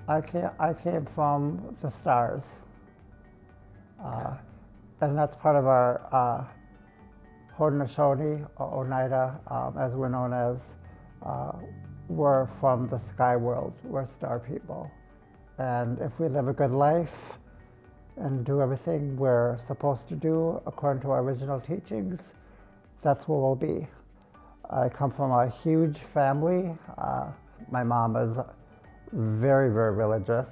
I came from the stars, and that's part of our Haudenosaunee, or Oneida, as we're known as. We're from the sky world. We're star people, and if we live a good life and do everything we're supposed to do according to our original teachings, that's where we'll be. I come from a huge family. My mom is very, very religious,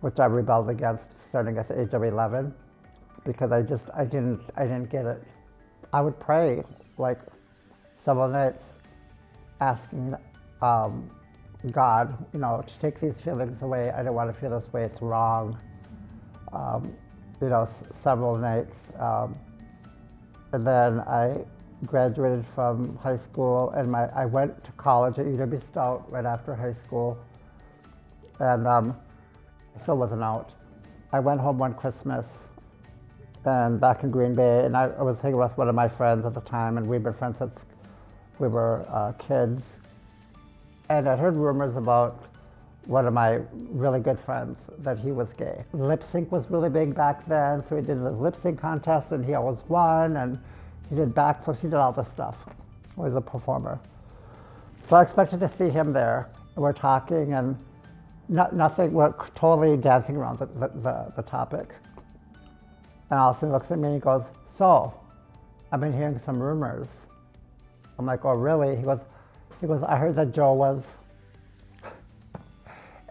which I rebelled against starting at the age of 11, because I didn't get it. I would pray like several nights, asking God, to take these feelings away. I don't want to feel this way. It's wrong. Several nights, and then I graduated from high school, and I went to college at UW Stout right after high school, and I still wasn't out. I went home one Christmas, and back in Green Bay, and I was hanging with one of my friends at the time, and we've been friends since we were kids, and I heard rumors about one of my really good friends that he was gay. Lip sync was really big back then, so he did the lip sync contest, and he always won, and he did backflips, he did all this stuff. He was a performer. So I expected to see him there. We're talking, and nothing, we're totally dancing around the topic. And all of a sudden he looks at me and he goes, "So, I've been hearing some rumors." I'm like, "Oh, really?" He goes, "I heard that Joe was."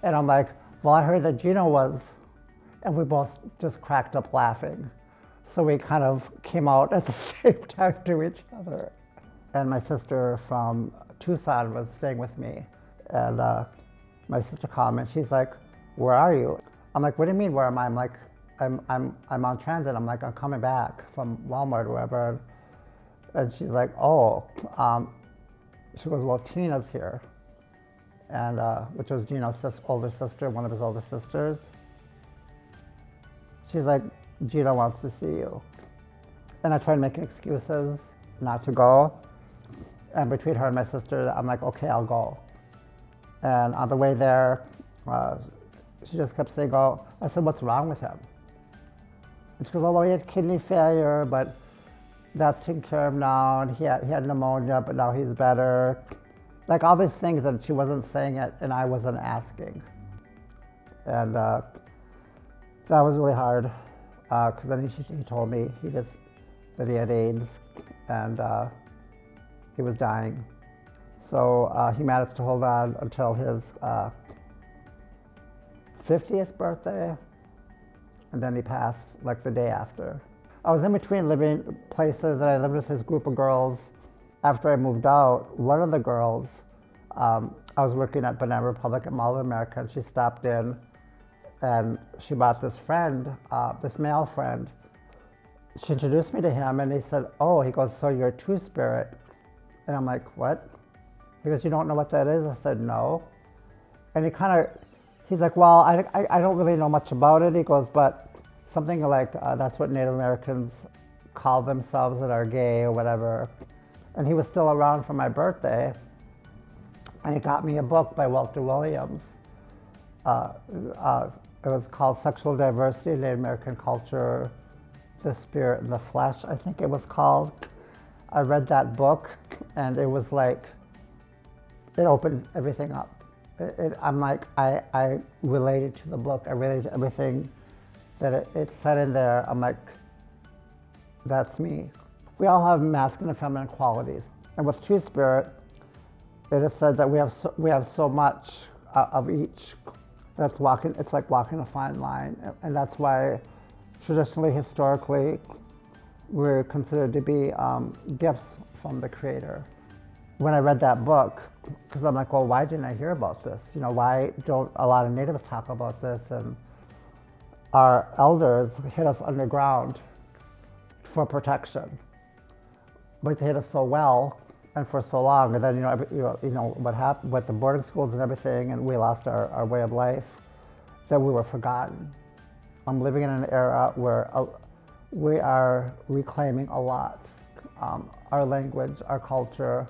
And I'm like, "Well, I heard that Gino was." And we both just cracked up laughing. So we kind of came out at the same time to each other. And my sister from Tucson was staying with me. And my sister called me and she's like, "Where are you?" I'm like, "What do you mean, where am I?" I'm like, I'm on transit. I'm like, "I'm coming back from Walmart or wherever." And she's like, "Oh." She goes, "Well, Tina's here." And which was Gino's older sister, one of his older sisters. She's like, "Gino wants to see you." And I tried making excuses not to go. And between her and my sister, I'm like, "Okay, I'll go." And on the way there, she just kept saying, "Oh," I said, "What's wrong with him?" And she goes, "Oh, well, he had kidney failure, but that's taken care of now. And he had pneumonia, but now he's better." Like all these things, and she wasn't saying it, and I wasn't asking. And that was really hard, because then he told me that he had AIDS, and he was dying. So he managed to hold on until his 50th birthday, and then he passed like the day after. I was in between living places, and I lived with this group of girls. After I moved out, one of the girls, I was working at Banana Republic at Mall of America, and she stopped in, and she brought this friend, this male friend. She introduced me to him, and he said, "Oh," he goes, "So you're a Two-Spirit?" And I'm like, "What?" He goes, "You don't know what that is?" I said, "No." And he's like, "Well, I don't really know much about it." He goes, "But something like that's what Native Americans call themselves that are gay or whatever." And he was still around for my birthday, and he got me a book by Walter Williams. It was called Sexual Diversity in Native American Culture, the Spirit and the Flesh, I think it was called. I read that book, and it was like, it opened everything up. I'm like, I related to the book. I related to everything that it said in there. I'm like, that's me. We all have masculine and feminine qualities. And with Two-Spirit, it is said that we have so much of each. It's like walking a fine line. And that's why traditionally, historically, we're considered to be gifts from the Creator. When I read that book, because I'm like, well, why didn't I hear about this? Why don't a lot of natives talk about this? And our elders hid us underground for protection. But they hid us so well and for so long, and then what happened with the boarding schools and everything, and we lost our way of life, that we were forgotten. I'm living in an era where we are reclaiming a lot. Our language, our culture.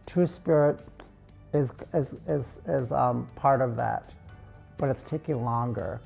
Two-Spirit is part of that. but it's taking longer.